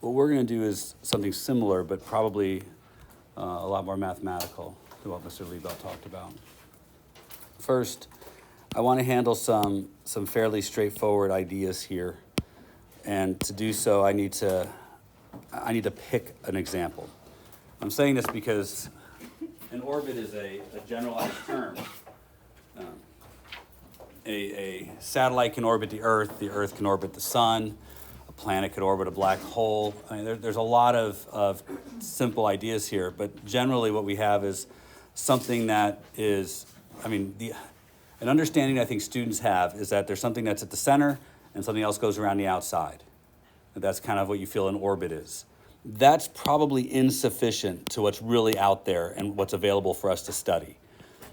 what we're going to do is something similar, but probably a lot more mathematical than what Mr. Liebelt talked about. First, I want to handle some fairly straightforward ideas here. And to do so, I need to pick an example. I'm saying this because an orbit is a generalized term. A satellite can orbit the Earth can orbit the sun, a planet could orbit a black hole. I mean, there's a lot of simple ideas here, but generally what we have is something that is, an understanding I think students have is that there's something that's at the center and something else goes around the outside. And that's kind of what you feel an orbit is. That's probably insufficient to what's really out there and what's available for us to study.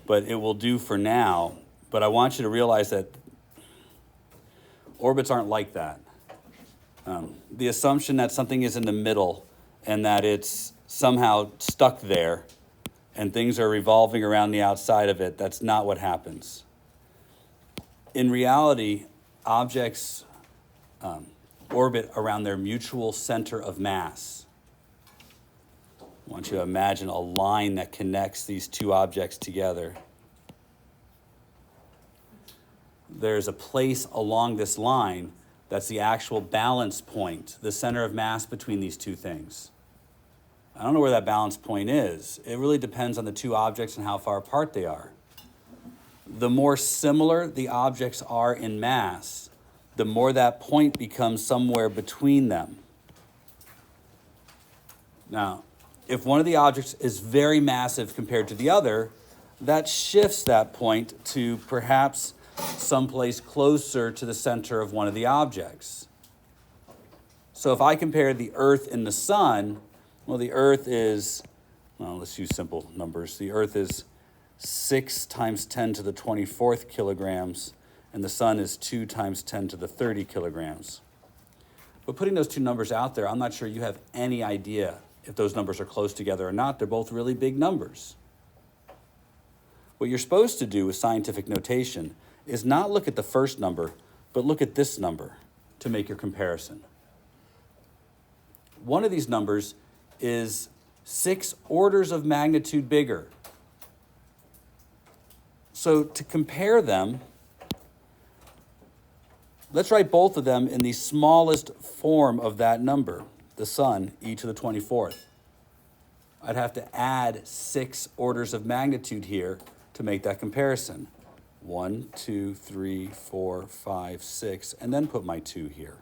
But it will do for now. But I want you to realize that orbits aren't like that. The assumption that something is in the middle and that it's somehow stuck there and things are revolving around the outside of it, that's not what happens. In reality, objects orbit around their mutual center of mass. I want you to imagine a line that connects these two objects together. There's a place along this line that's the actual balance point, the center of mass between these two things. I don't know where that balance point is. It really depends on the two objects and how far apart they are. The more similar the objects are in mass, the more that point becomes somewhere between them. Now, if one of the objects is very massive compared to the other, that shifts that point to perhaps someplace closer to the center of one of the objects. So if I compare the Earth and the Sun, well, the Earth is, let's use simple numbers. The Earth is 6 times 10 to the 24th kilograms, and the Sun is 2 times 10 to the 30 kilograms. But putting those two numbers out there, I'm not sure you have any idea if those numbers are close together or not. They're both really big numbers. What you're supposed to do with scientific notation is not look at the first number, but look at this number to make your comparison. One of these numbers is 6 orders of magnitude bigger. So to compare them, let's write both of them in the smallest form of that number, the Sun, e to the 24th. I'd have to add 6 orders of magnitude here to make that comparison. 1, 2, 3, 4, 5, 6, and then put my 2 here.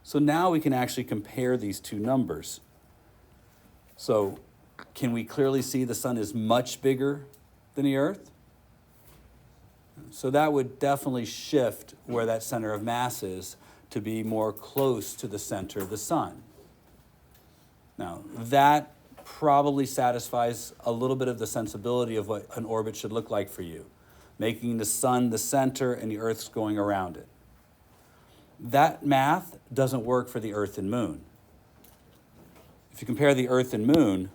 So now we can actually compare these two numbers. So can we clearly see the Sun is much bigger than the Earth? So that would definitely shift where that center of mass is to be more close to the center of the Sun. Now, that probably satisfies a little bit of the sensibility of what an orbit should look like for you, making the Sun the center and the Earth's going around it. That math doesn't work for the Earth and Moon. If you compare the Earth and Moon,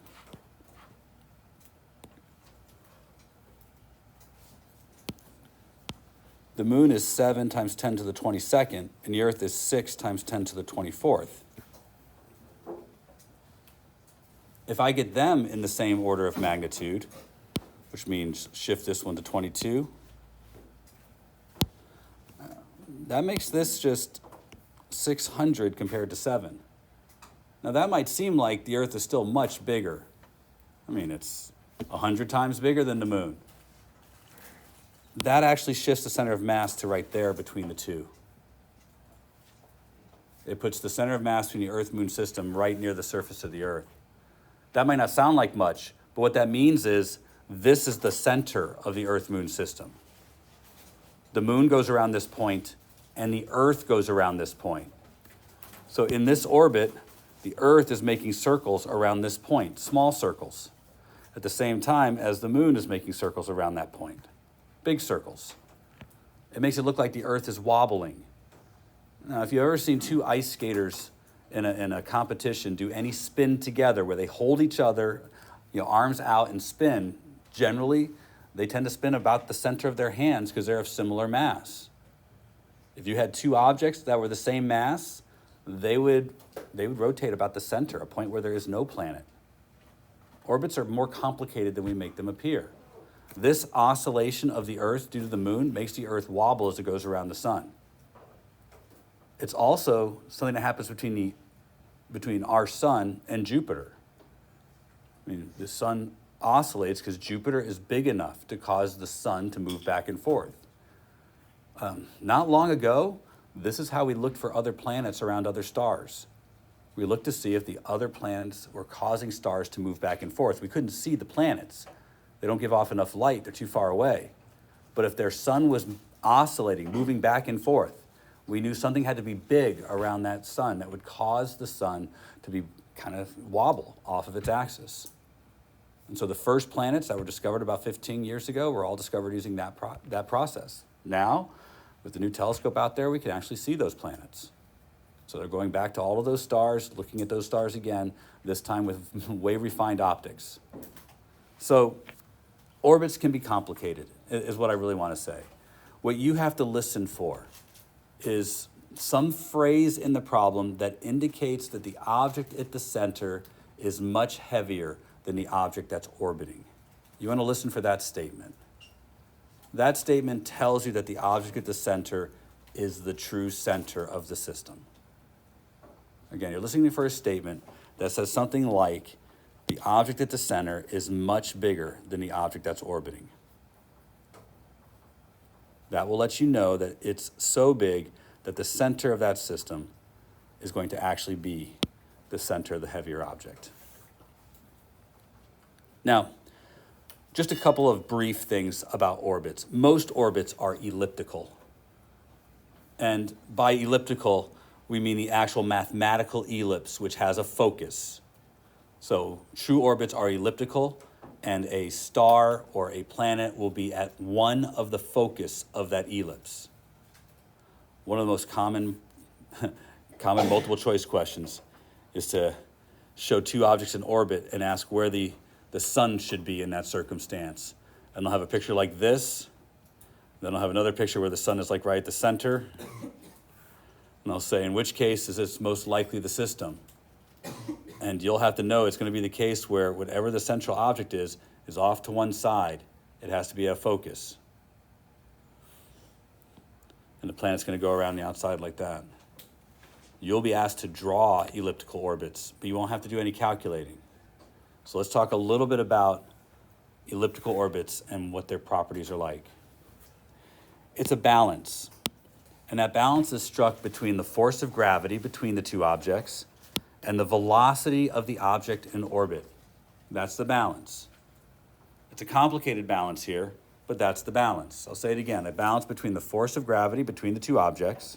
the Moon is 7 times 10 to the 22nd, and the Earth is 6 times 10 to the 24th. If I get them in the same order of magnitude, which means shift this one to 22, that makes this just 600 compared to 7. Now that might seem like the Earth is still much bigger. It's 100 times bigger than the Moon. That actually shifts the center of mass to right there between the two. It puts the center of mass between the Earth-Moon system right near the surface of the Earth. That might not sound like much, but what that means is this is the center of the Earth-Moon system. The Moon goes around this point, and the Earth goes around this point. So in this orbit, the Earth is making circles around this point, small circles, at the same time as the Moon is making circles around that point. Big circles. It makes it look like the Earth is wobbling. Now, if you've ever seen two ice skaters in a competition do any spin together where they hold each other, arms out and spin, generally they tend to spin about the center of their hands because they're of similar mass. If you had two objects that were the same mass, they would they would rotate about the center, a point where there is no planet. Orbits are more complicated than we make them appear. This oscillation of the Earth due to the moon makes the Earth wobble as it goes around the sun. It's also something that happens between our sun and Jupiter. I mean, the sun oscillates because Jupiter is big enough to cause the sun to move back and forth. Not long ago, this is how we looked for other planets around other stars. We looked to see if the other planets were causing stars to move back and forth. We couldn't see the planets. They don't give off enough light, they're too far away. But if their sun was oscillating, moving back and forth, we knew something had to be big around that sun that would cause the sun to be kind of wobble off of its axis. And so the first planets that were discovered about 15 years ago were all discovered using that process. Now, with the new telescope out there, we can actually see those planets. So they're going back to all of those stars, looking at those stars again, this time with way refined optics. So orbits can be complicated, is what I really want to say. What you have to listen for is some phrase in the problem that indicates that the object at the center is much heavier than the object that's orbiting. You want to listen for that statement. That statement tells you that the object at the center is the true center of the system. Again, you're listening for a statement that says something like, the object at the center is much bigger than the object that's orbiting. That will let you know that it's so big that the center of that system is going to actually be the center of the heavier object. Now, just a couple of brief things about orbits. Most orbits are elliptical. And by elliptical, we mean the actual mathematical ellipse, which has a focus. So true orbits are elliptical, and a star or a planet will be at one of the focus of that ellipse. One of the most common multiple choice questions is to show two objects in orbit and ask where the sun should be in that circumstance. And they'll have a picture like this, then they'll have another picture where the sun is like right at the center. And they'll say, in which case is this most likely the system? And you'll have to know it's going to be the case where whatever the central object is off to one side. It has to be a focus. And the planet's going to go around the outside like that. You'll be asked to draw elliptical orbits, but you won't have to do any calculating. So let's talk a little bit about elliptical orbits and what their properties are like. It's a balance. And that balance is struck between the force of gravity between the two objects and the velocity of the object in orbit. That's the balance. It's a complicated balance here, but that's the balance. I'll say it again, a balance between the force of gravity between the two objects.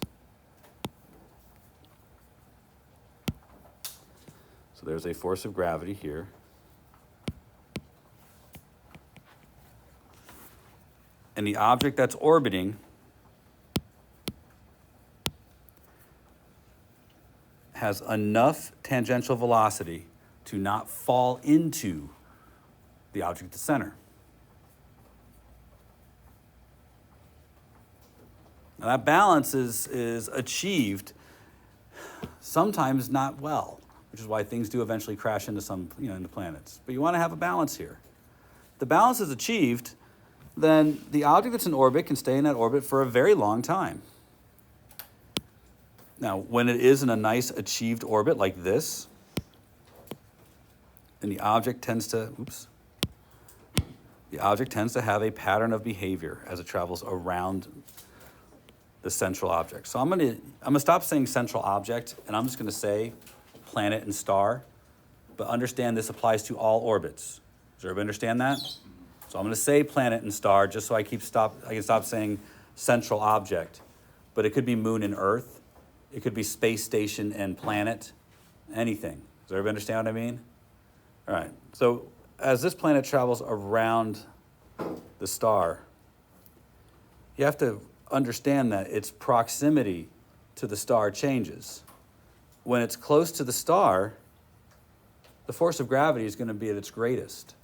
So there's a force of gravity here. And the object that's orbiting has enough tangential velocity to not fall into the object at the center. Now that balance is achieved sometimes not well, which is why things do eventually crash into into planets. But you want to have a balance here. If the balance is achieved, then the object that's in orbit can stay in that orbit for a very long time. Now, when it is in a nice achieved orbit like this, and the object tends to have a pattern of behavior as it travels around the central object. So I'm gonna stop saying central object, and I'm just gonna say planet and star, but understand this applies to all orbits. Does everybody understand that? So I'm gonna say planet and star just so I can stop saying central object, but it could be moon and Earth. It could be space station and planet, anything. Does everybody understand what I mean? All right, so as this planet travels around the star, you have to understand that its proximity to the star changes. When it's close to the star, the force of gravity is going to be at its greatest.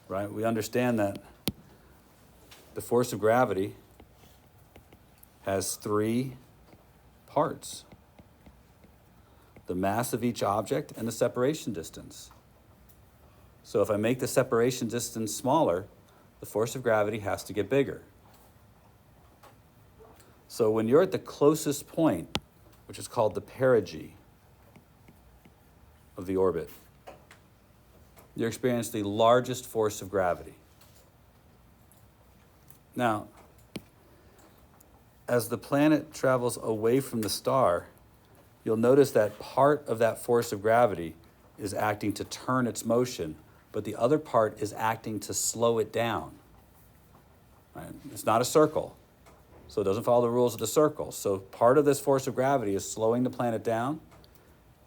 Right? We understand that the force of gravity has three parts. the mass of each object and the separation distance. So if I make the separation distance smaller, the force of gravity has to get bigger. So when you're at the closest point, which is called the perigee of the orbit, you experience the largest force of gravity. Now, as the planet travels away from the star, you'll notice that part of that force of gravity is acting to turn its motion, but the other part is acting to slow it down. Right? It's not a circle, so it doesn't follow the rules of the circle. So part of this force of gravity is slowing the planet down,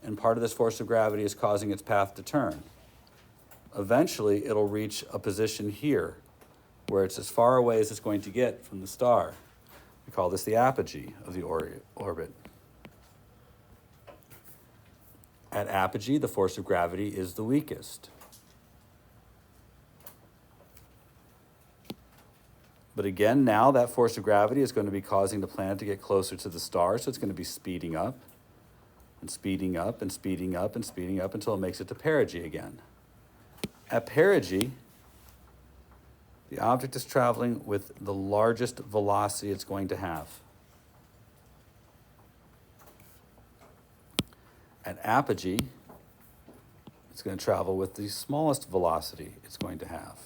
and part of this force of gravity is causing its path to turn. Eventually, it'll reach a position here, where it's as far away as it's going to get from the star. We call this the apogee of the orbit. At apogee, the force of gravity is the weakest. But again, now that force of gravity is going to be causing the planet to get closer to the star, so it's going to be speeding up and speeding up and speeding up and speeding up until it makes it to perigee again. At perigee, the object is traveling with the largest velocity it's going to have. At apogee, it's going to travel with the smallest velocity it's going to have.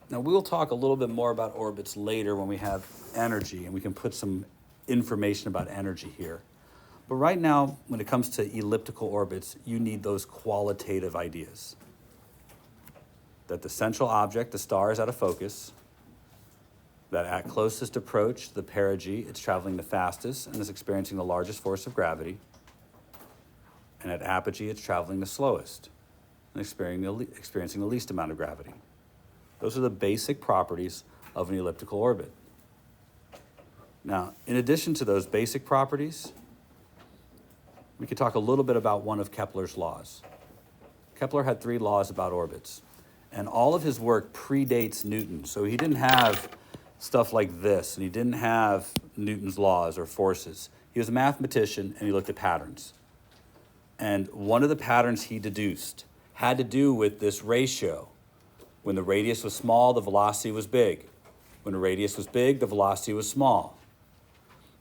Now, we'll talk a little bit more about orbits later when we have energy, and we can put some information about energy here. But right now, when it comes to elliptical orbits, you need those qualitative ideas. That the central object, the star, is out of focus, that at closest approach, the perigee, it's traveling the fastest and is experiencing the largest force of gravity, and at apogee, it's traveling the slowest and experiencing the least amount of gravity. Those are the basic properties of an elliptical orbit. Now, in addition to those basic properties, we could talk a little bit about one of Kepler's laws. Kepler had 3 laws about orbits, and all of his work predates Newton. So he didn't have stuff like this, and he didn't have Newton's laws or forces. He was a mathematician, and he looked at patterns. And one of the patterns he deduced had to do with this ratio. When the radius was small, the velocity was big. When the radius was big, the velocity was small.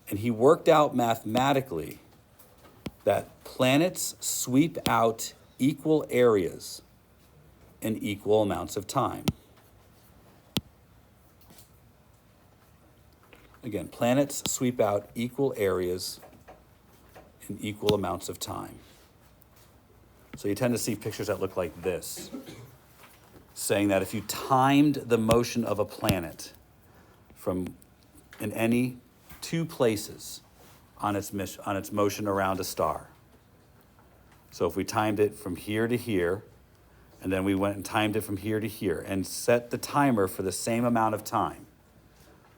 And he worked out mathematically that planets sweep out equal areas in equal amounts of time. Again, planets sweep out equal areas in equal amounts of time. So you tend to see pictures that look like this, saying that if you timed the motion of a planet from in any 2 places on its motion around a star. So if we timed it from here to here, and then we went and timed it from here to here, and set the timer for the same amount of time.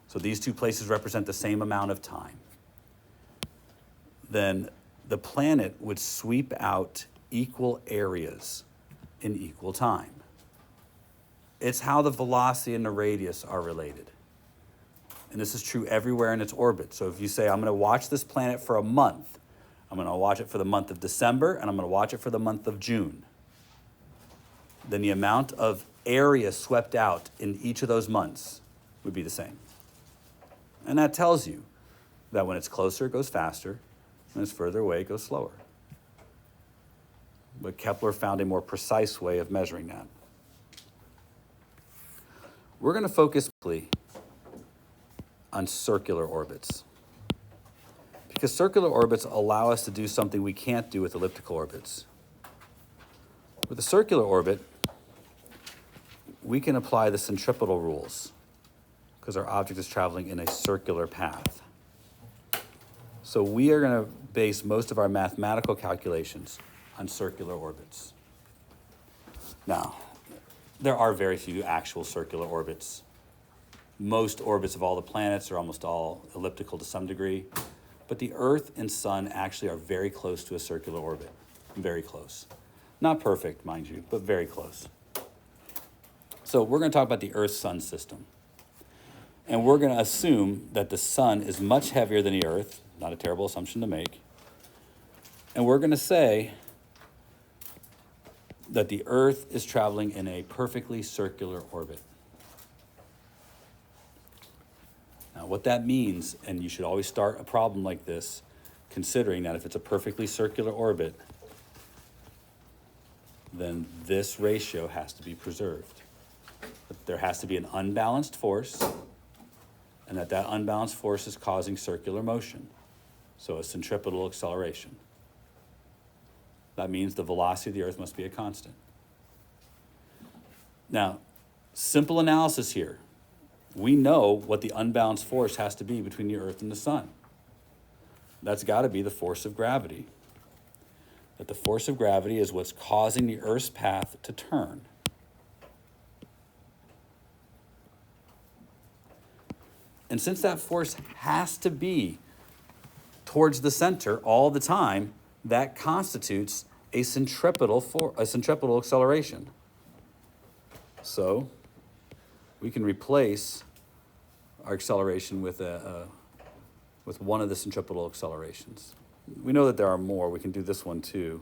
So these 2 places represent the same amount of time. Then the planet would sweep out equal areas in equal time. It's how the velocity and the radius are related. And this is true everywhere in its orbit. So if you say, I'm going to watch this planet for a month, I'm going to watch it for the month of December, and I'm going to watch it for the month of June, then the amount of area swept out in each of those months would be the same. And that tells you that when it's closer, it goes faster, when it's further away, it goes slower. But Kepler found a more precise way of measuring that. We're going to focus on circular orbits, because circular orbits allow us to do something we can't do with elliptical orbits. With a circular orbit, we can apply the centripetal rules because our object is traveling in a circular path. So we are going to base most of our mathematical calculations on circular orbits. Now, there are very few actual circular orbits. Most orbits of all the planets are almost all elliptical to some degree, but the Earth and Sun actually are very close to a circular orbit, very close. Not perfect, mind you, but very close. So we're going to talk about the Earth-Sun system. And we're going to assume that the sun is much heavier than the Earth. Not a terrible assumption to make. And we're going to say that the Earth is traveling in a perfectly circular orbit. Now, what that means, and you should always start a problem like this, considering that if it's a perfectly circular orbit, then this ratio has to be preserved. There has to be an unbalanced force, and that unbalanced force is causing circular motion, so a centripetal acceleration. That means the velocity of the Earth must be a constant. Now, simple analysis here. We know what the unbalanced force has to be between the Earth and the sun. That's got to be the force of gravity. That the force of gravity is what's causing the Earth's path to turn. And since that force has to be towards the center all the time, that constitutes a centripetal acceleration. So we can replace our acceleration with one of the centripetal accelerations. We know that there are more. We can do this one too.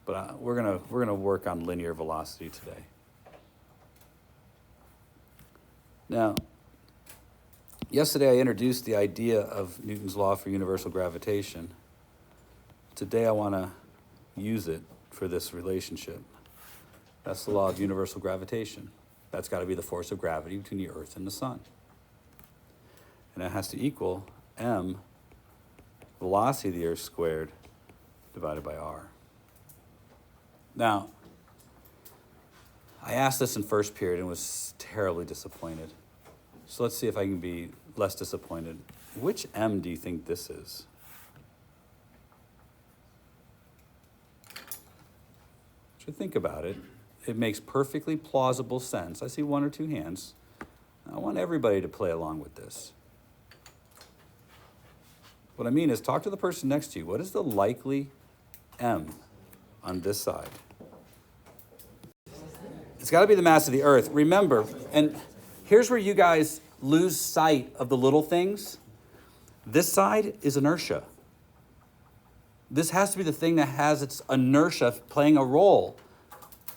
But we're gonna work on linear velocity today. Now, yesterday I introduced the idea of Newton's law for universal gravitation. Today I want to use it for this relationship. That's the law of universal gravitation. That's got to be the force of gravity between the Earth and the sun. And that has to equal m velocity of the Earth squared divided by r. Now, I asked this in first period and was terribly disappointed. So let's see if I can be less disappointed. Which m do you think this is? Should think about it. It makes perfectly plausible sense. I see one or two hands. I want everybody to play along with this. What I mean is talk to the person next to you. What is the likely m on this side? It's got to be the mass of the Earth. Remember, and here's where you guys lose sight of the little things. This side is inertia. This has to be the thing that has its inertia playing a role,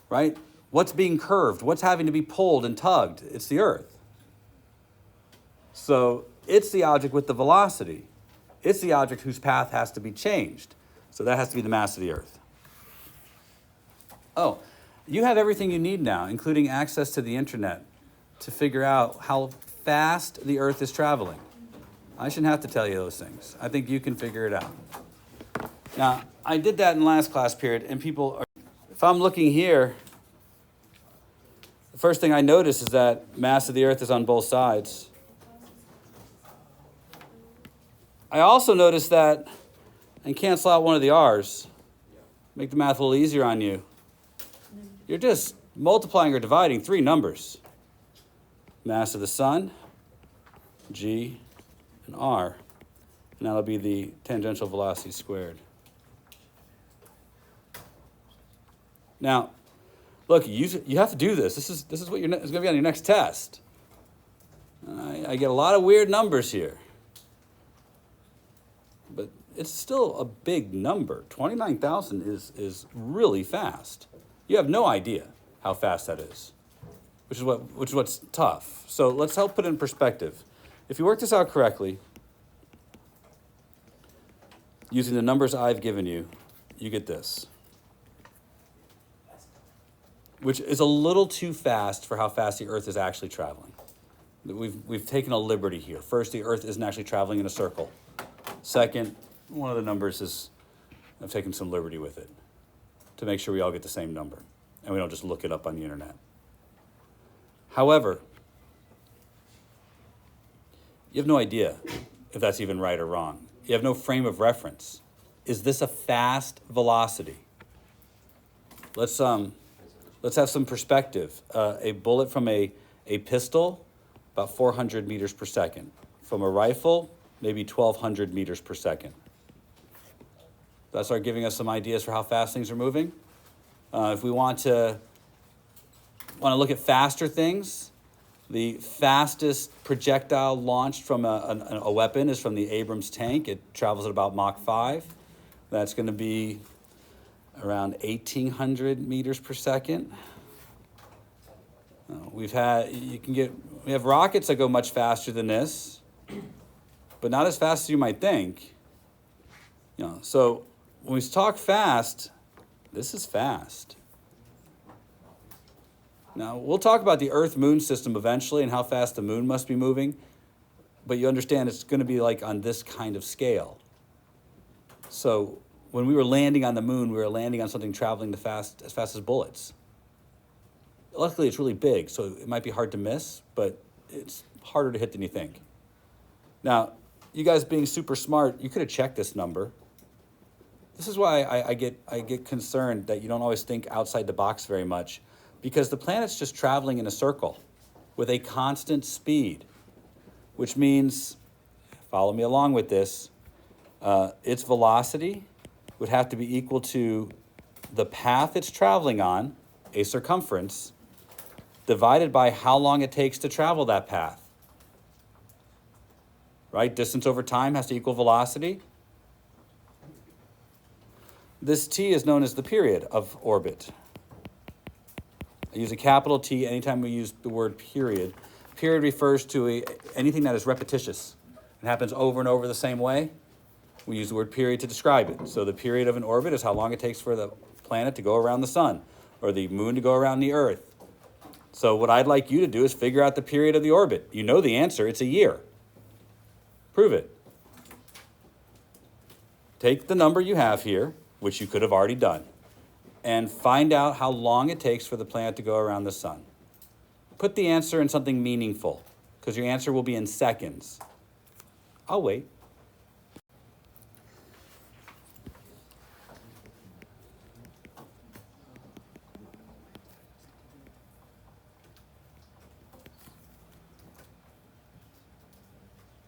right? What's being curved? What's having to be pulled and tugged? It's the Earth. So it's the object with the velocity. It's the object whose path has to be changed. So that has to be the mass of the Earth. Oh, you have everything you need now, including access to the internet, to figure out how fast the Earth is traveling. I shouldn't have to tell you those things. I think you can figure it out. Now, I did that in last class period, and if I'm looking here, the first thing I notice is that mass of the Earth is on both sides. I also notice that, and cancel out one of the r's, make the math a little easier on you. You're just multiplying or dividing three numbers. Mass of the sun, g, and r. And that'll be the tangential velocity squared. Now, look, you have to do this. This is what it's going to be on your next test. I get a lot of weird numbers here. But it's still a big number. 29,000 is really fast. You have no idea how fast that is, which is what's tough. So let's help put it in perspective. If you work this out correctly, using the numbers I've given you, you get this, which is a little too fast for how fast the Earth is actually traveling. We've taken a liberty here. First, the Earth isn't actually traveling in a circle. Second, one of the numbers is, I've taken some liberty with it to make sure we all get the same number and we don't just look it up on the internet. However, you have no idea if that's even right or wrong. You have no frame of reference. Is this a fast velocity? Let's have some perspective. A bullet from a pistol, about 400 meters per second. From a rifle, maybe 1,200 meters per second. That start giving us some ideas for how fast things are moving. If we want to look at faster things, The fastest projectile launched from a weapon is from the Abrams tank. It travels at about Mach 5. That's going to be around 1,800 meters per second. We have rockets that go much faster than this, but not as fast as you might think. So when we talk fast, this is fast. Now, we'll talk about the Earth-Moon system eventually and how fast the moon must be moving, but you understand it's going to be like on this kind of scale. So when we were landing on the moon, we were landing on something traveling as fast as bullets. Luckily, it's really big, so it might be hard to miss, but it's harder to hit than you think. Now, you guys being super smart, you could have checked this number. This is why I get concerned that you don't always think outside the box very much, because the planet's just traveling in a circle with a constant speed, which means, follow me along with this, its velocity would have to be equal to the path it's traveling on, a circumference, divided by how long it takes to travel that path. Right? Distance over time has to equal velocity. This t is known as the period of orbit. I use a capital T anytime we use the word period. Period refers to anything that is repetitious. It happens over and over the same way. We use the word period to describe it. So the period of an orbit is how long it takes for the planet to go around the sun, or the moon to go around the earth. So what I'd like you to do is figure out the period of the orbit. You know the answer, it's a year. Prove it. Take the number you have here, which you could have already done, and find out how long it takes for the planet to go around the sun. Put the answer in something meaningful, because your answer will be in seconds. I'll wait.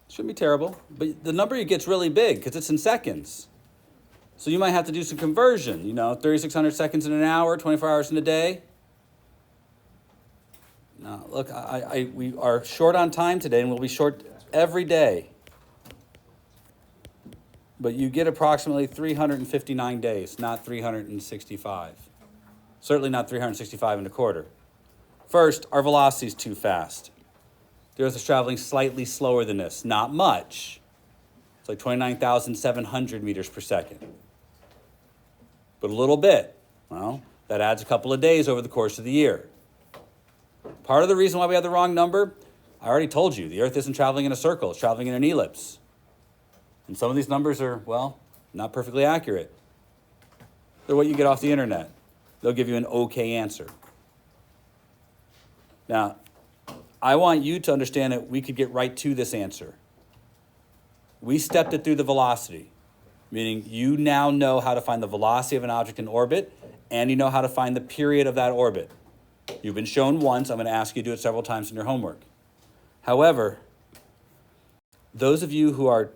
Shouldn't be terrible, but the number you get's really big because it's in seconds. So you might have to do some conversion, 3,600 seconds in an hour, 24 hours in a day. Now, look, we are short on time today, and we'll be short every day. But you get approximately 359 days, not 365. Certainly not 365 and a quarter. First, our velocity is too fast. The Earth is traveling slightly slower than this, not much. It's like 29,700 meters per second. But a little bit. Well, that adds a couple of days over the course of the year. Part of the reason why we have the wrong number, I already told you, the Earth isn't traveling in a circle, it's traveling in an ellipse. And some of these numbers are, not perfectly accurate. They're what you get off the internet. They'll give you an okay answer. Now, I want you to understand that we could get right to this answer. We stepped it through the velocity, meaning you now know how to find the velocity of an object in orbit, and you know how to find the period of that orbit. You've been shown once. I'm going to ask you to do it several times in your homework. However, those of you who are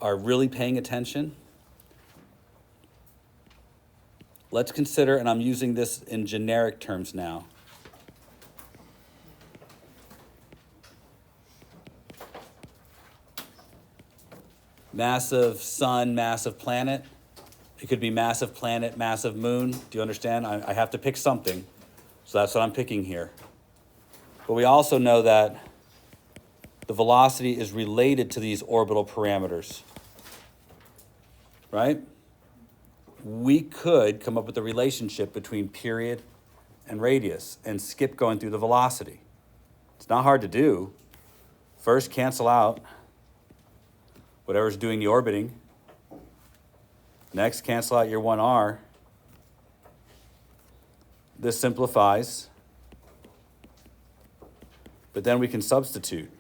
really paying attention, let's consider, and I'm using this in generic terms now, massive sun, massive planet. It could be massive planet, massive moon. Do you understand? I have to pick something. So that's what I'm picking here. But we also know that the velocity is related to these orbital parameters. Right? We could come up with a relationship between period and radius and skip going through the velocity. It's not hard to do. First, cancel out whatever's doing the orbiting. Next, cancel out your 1r. This simplifies. But then we can substitute.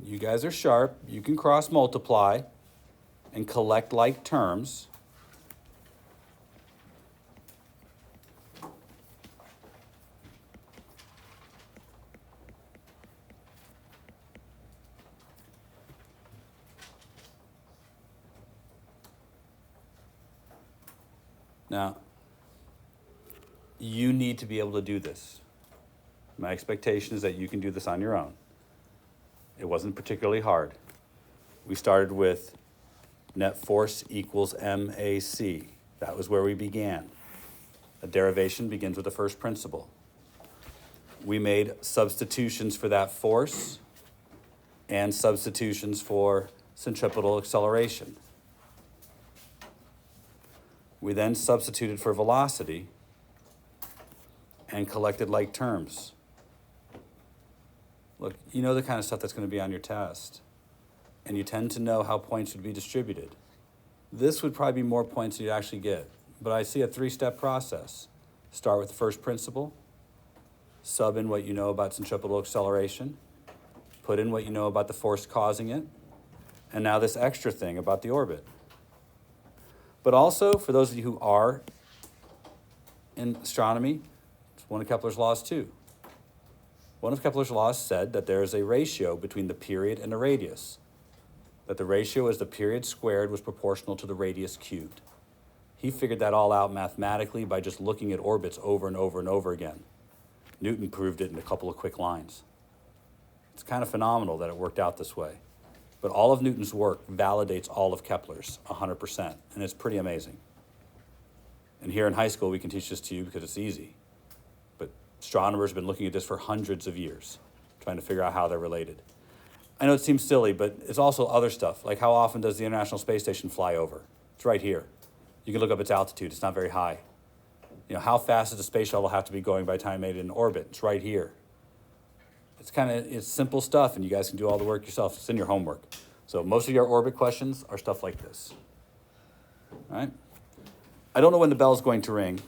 You guys are sharp. You can cross multiply and collect like terms. Now, you need to be able to do this. My expectation is that you can do this on your own. It wasn't particularly hard. We started with net force equals MAC. That was where we began. A derivation begins with the first principle. We made substitutions for that force and substitutions for centripetal acceleration. We then substituted for velocity and collected like terms. Look, you know the kind of stuff that's going to be on your test, and you tend to know how points should be distributed. This would probably be more points than you'd actually get, but I see a 3-step process. Start with the first principle, sub in what you know about centripetal acceleration, put in what you know about the force causing it, and now this extra thing about the orbit. But also, for those of you who are in astronomy, it's one of Kepler's laws too. One of Kepler's laws said that there is a ratio between the period and the radius, that the ratio as the period squared was proportional to the radius cubed. He figured that all out mathematically by just looking at orbits over and over and over again. Newton proved it in a couple of quick lines. It's kind of phenomenal that it worked out this way. But all of Newton's work validates all of Kepler's 100%, and it's pretty amazing. And here in high school, we can teach this to you because it's easy. But astronomers have been looking at this for hundreds of years, trying to figure out how they're related. I know it seems silly, but it's also other stuff, like how often does the International Space Station fly over? It's right here. You can look up its altitude. It's not very high. You know, how fast does the space shuttle have to be going by the time it made it in orbit? It's right here. It's simple stuff, and you guys can do all the work yourself. It's in your homework. So most of your orbit questions are stuff like this. All right? I don't know when the bell's going to ring.